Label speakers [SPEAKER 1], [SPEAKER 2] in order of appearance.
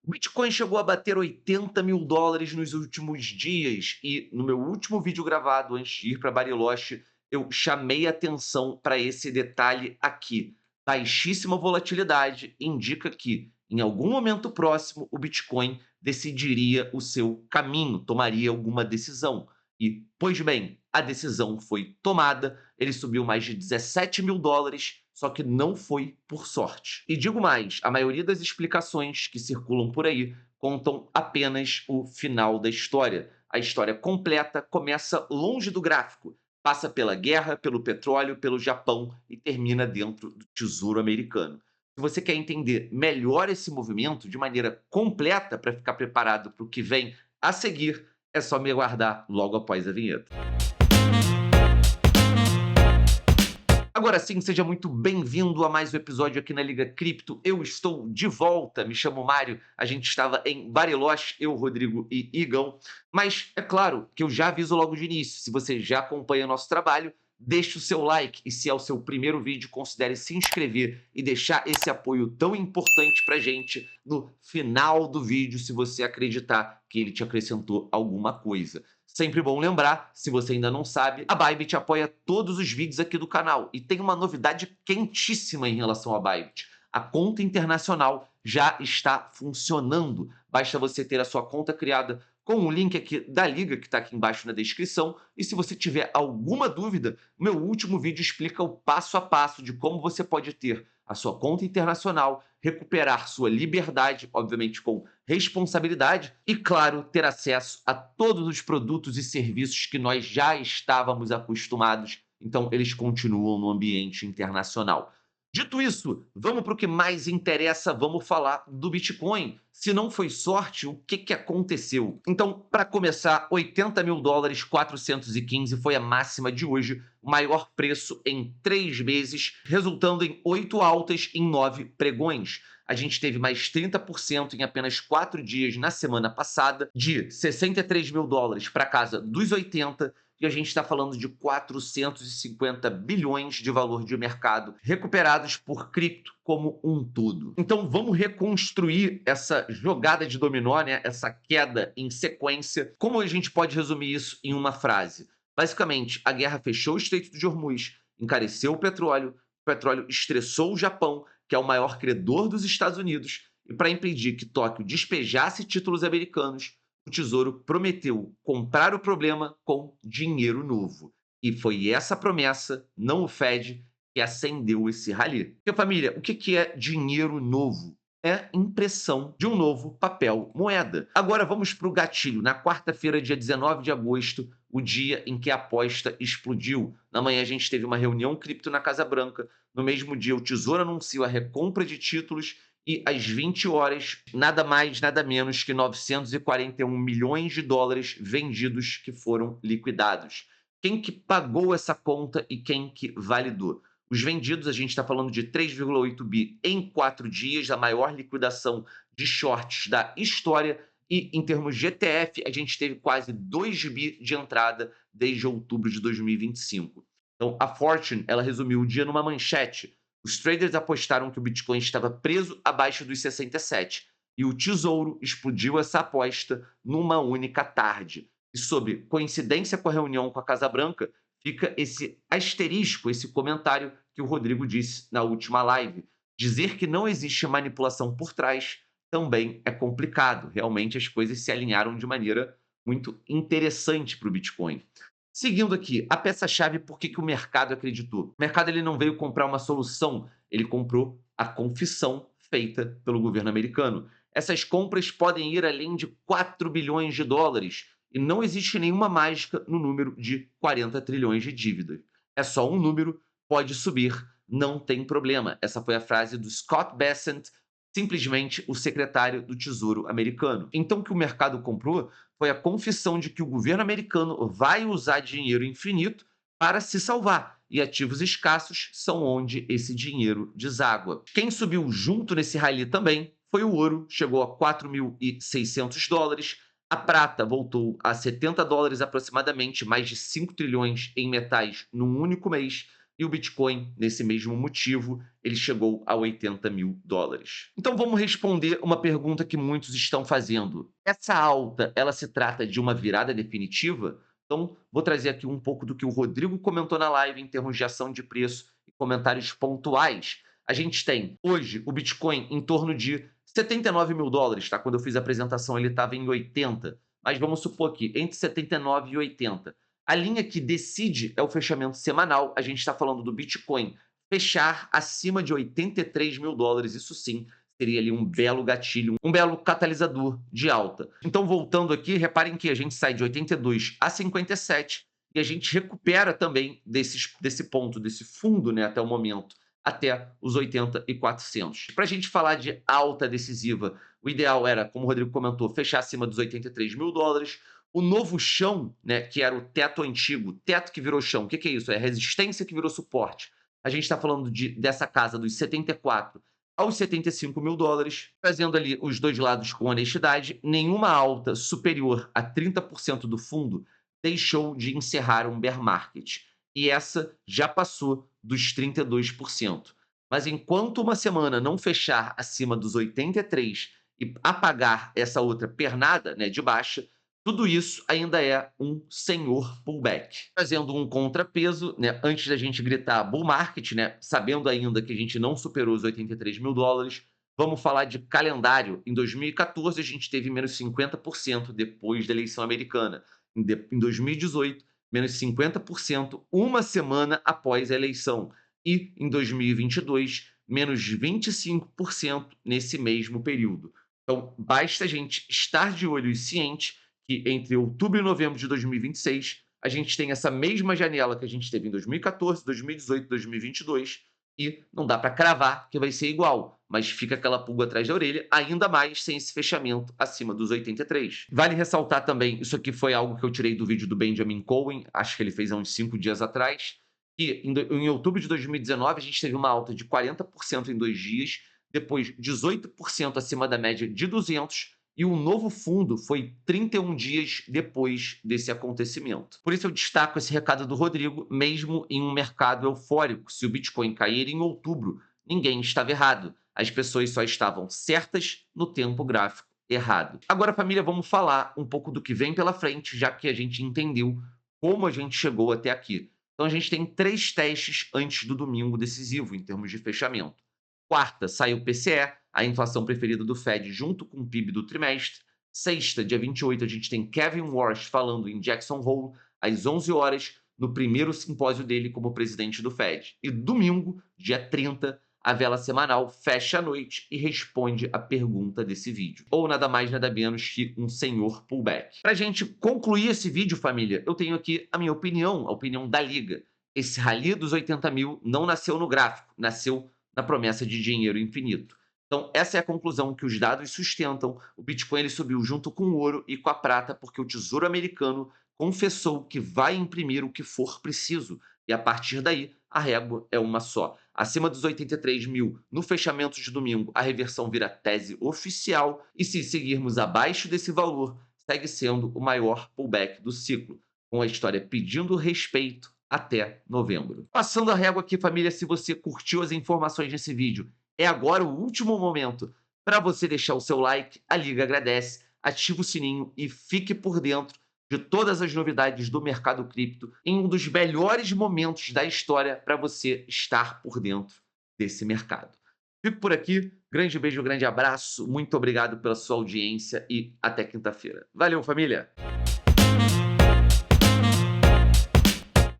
[SPEAKER 1] O Bitcoin chegou a bater 80 mil dólares nos últimos dias e no meu último vídeo gravado antes de ir para Bariloche, eu chamei atenção para esse detalhe aqui. Baixíssima volatilidade indica que, em algum momento próximo, o Bitcoin decidiria o seu caminho, tomaria alguma decisão. E, pois bem, a decisão foi tomada, ele subiu mais de 17 mil dólares, só que não foi por sorte. E digo mais, a maioria das explicações que circulam por aí contam apenas o final da história. A história completa começa longe do gráfico, passa pela guerra, pelo petróleo, pelo Japão e termina dentro do Tesouro Americano. Se você quer entender melhor esse movimento de maneira completa para ficar preparado para o que vem a seguir, é só me aguardar logo após a vinheta. Agora sim, seja muito bem-vindo a mais um episódio aqui na Liga Cripto. Eu estou de volta, me chamo Mário, a gente estava em Bariloche, eu, Rodrigo e Igão. Mas é claro que eu já aviso logo de início, se você já acompanha o nosso trabalho, deixe o seu like e se é o seu primeiro vídeo, considere se inscrever e deixar esse apoio tão importante pra gente no final do vídeo, se você acreditar que ele te acrescentou alguma coisa. Sempre bom lembrar, se você ainda não sabe, a Bybit apoia todos os vídeos aqui do canal e tem uma novidade quentíssima em relação à Bybit. A conta internacional já está funcionando. Basta você ter a sua conta criada com o link aqui da liga que está aqui embaixo na descrição. E se você tiver alguma dúvida, meu último vídeo explica o passo a passo de como você pode ter a sua conta internacional, recuperar sua liberdade, obviamente com responsabilidade, e, claro, ter acesso a todos os produtos e serviços que nós já estávamos acostumados, então eles continuam no ambiente internacional. Dito isso, vamos para o que mais interessa, vamos falar do Bitcoin. Se não foi sorte, o que aconteceu? Então, para começar, 80 mil dólares 415 foi a máxima de hoje, o maior preço em 3 meses, resultando em 8 altas em 9 pregões. A gente teve mais 30% em apenas 4 dias na semana passada, de 63 mil dólares para casa dos 80, e a gente está falando de 450 bilhões de valor de mercado recuperados por cripto como um todo. Então vamos reconstruir essa jogada de dominó, né? Essa queda em sequência. Como a gente pode resumir isso em uma frase? Basicamente, a guerra fechou o Estreito de Hormuz, encareceu o petróleo estressou o Japão, que é o maior credor dos Estados Unidos, e para impedir que Tóquio despejasse títulos americanos, o Tesouro prometeu comprar o problema com dinheiro novo. E foi essa promessa, não o Fed, que acendeu esse rally. Porque, família, o que é dinheiro novo? É impressão de um novo papel moeda. Agora vamos para o gatilho. Na quarta-feira, dia 19 de agosto, o dia em que a aposta explodiu. Na manhã a gente teve uma reunião cripto na Casa Branca. No mesmo dia, o Tesouro anunciou a recompra de títulos e às 20 horas, nada mais, nada menos que 941 milhões de dólares vendidos que foram liquidados. Quem que pagou essa conta e quem que validou? Os vendidos, a gente está falando de 3,8 bi em 4 dias, a maior liquidação de shorts da história. E em termos de ETF, a gente teve quase 2 bi de entrada desde outubro de 2025. Então, a Fortune, ela resumiu o dia numa manchete. Os traders apostaram que o Bitcoin estava preso abaixo dos 67 e o Tesouro explodiu essa aposta numa única tarde. E sob coincidência com a reunião com a Casa Branca, fica esse asterisco, esse comentário que o Rodrigo disse na última live. Dizer que não existe manipulação por trás também é complicado. Realmente as coisas se alinharam de maneira muito interessante para o Bitcoin. Seguindo aqui, a peça-chave por que o mercado acreditou. O mercado ele não veio comprar uma solução, ele comprou a confissão feita pelo governo americano. Essas compras podem ir além de 4 bilhões de dólares e não existe nenhuma mágica no número de 40 trilhões de dívidas. É só um número, pode subir, não tem problema. Essa foi a frase do Scott Bessent, simplesmente o secretário do Tesouro americano. Então o que o mercado comprou foi a confissão de que o governo americano vai usar dinheiro infinito para se salvar, e ativos escassos são onde esse dinheiro deságua. Quem subiu junto nesse rally também foi o ouro, chegou a 4.600 dólares, a prata voltou a 70 dólares aproximadamente, mais de 5 trilhões em metais num único mês, e o Bitcoin, nesse mesmo motivo, ele chegou a US$ 80.000. Então vamos responder uma pergunta que muitos estão fazendo. Essa alta, ela se trata de uma virada definitiva? Então vou trazer aqui um pouco do que o Rodrigo comentou na live em termos de ação de preço e comentários pontuais. A gente tem hoje o Bitcoin em torno de US$ 79.000, tá? Quando eu fiz a apresentação ele estava em 80, mas vamos supor aqui, entre 79 e 80. A linha que decide é o fechamento semanal. A gente está falando do Bitcoin fechar acima de US$ 83.000. Isso sim seria ali um belo gatilho, um belo catalisador de alta. Então, voltando aqui, reparem que a gente sai de 82 a 57 e a gente recupera também desse ponto, desse fundo, né, até o momento, até os 80.400. Para a gente falar de alta decisiva, o ideal era, como o Rodrigo comentou, fechar acima dos US$ 83.000. O novo chão, né, que era o teto antigo, teto que virou chão, o que é isso? É resistência que virou suporte. A gente está falando dessa casa dos 74 aos US$ 75.000, trazendo ali os dois lados com honestidade. Nenhuma alta superior a 30% do fundo deixou de encerrar um bear market. E essa já passou dos 32%. Mas enquanto uma semana não fechar acima dos 83 e apagar essa outra pernada, né, de baixa, tudo isso ainda é um senhor pullback. Trazendo um contrapeso, né, antes da gente gritar bull market, né, sabendo ainda que a gente não superou os US$ 83.000, vamos falar de calendário. Em 2014, a gente teve menos 50% depois da eleição americana. Em 2018, menos 50% uma semana após a eleição. E em 2022, menos 25% nesse mesmo período. Então, basta a gente estar de olho e ciente que entre outubro e novembro de 2026, a gente tem essa mesma janela que a gente teve em 2014, 2018, 2022, e não dá para cravar que vai ser igual, mas fica aquela pulga atrás da orelha, ainda mais sem esse fechamento acima dos 83. Vale ressaltar também, isso aqui foi algo que eu tirei do vídeo do Benjamin Cohen, acho que ele fez há uns 5 dias atrás, que em outubro de 2019 a gente teve uma alta de 40% em 2 dias, depois 18% acima da média de 200, e o novo fundo foi 31 dias depois desse acontecimento. Por isso eu destaco esse recado do Rodrigo, mesmo em um mercado eufórico. Se o Bitcoin cair em outubro, ninguém estava errado. As pessoas só estavam certas no tempo gráfico errado. Agora, família, vamos falar um pouco do que vem pela frente, já que a gente entendeu como a gente chegou até aqui. Então, a gente tem 3 testes antes do domingo decisivo, em termos de fechamento. Quarta, sai o PCE, a inflação preferida do Fed, junto com o PIB do trimestre. Sexta, dia 28, a gente tem Kevin Warsh falando em Jackson Hole, às 11 horas, no primeiro simpósio dele como presidente do Fed. E domingo, dia 30, a vela semanal fecha a noite e responde a pergunta desse vídeo. Ou nada mais, nada menos que um senhor pullback. Para a gente concluir esse vídeo, família, eu tenho aqui a minha opinião, a opinião da Liga. Esse rally dos 80 mil não nasceu no gráfico, nasceu na promessa de dinheiro infinito. Então, essa é a conclusão que os dados sustentam. O Bitcoin ele subiu junto com o ouro e com a prata, porque o Tesouro Americano confessou que vai imprimir o que for preciso. E a partir daí, a régua é uma só. Acima dos 83 mil, no fechamento de domingo, a reversão vira tese oficial. E se seguirmos abaixo desse valor, segue sendo o maior pullback do ciclo, com a história pedindo respeito até novembro. Passando a régua aqui, família, se você curtiu as informações desse vídeo, é agora o último momento para você deixar o seu like, a Liga agradece, ativa o sininho e fique por dentro de todas as novidades do mercado cripto em um dos melhores momentos da história para você estar por dentro desse mercado. Fico por aqui, grande beijo, grande abraço, muito obrigado pela sua audiência e até quinta-feira. Valeu, família!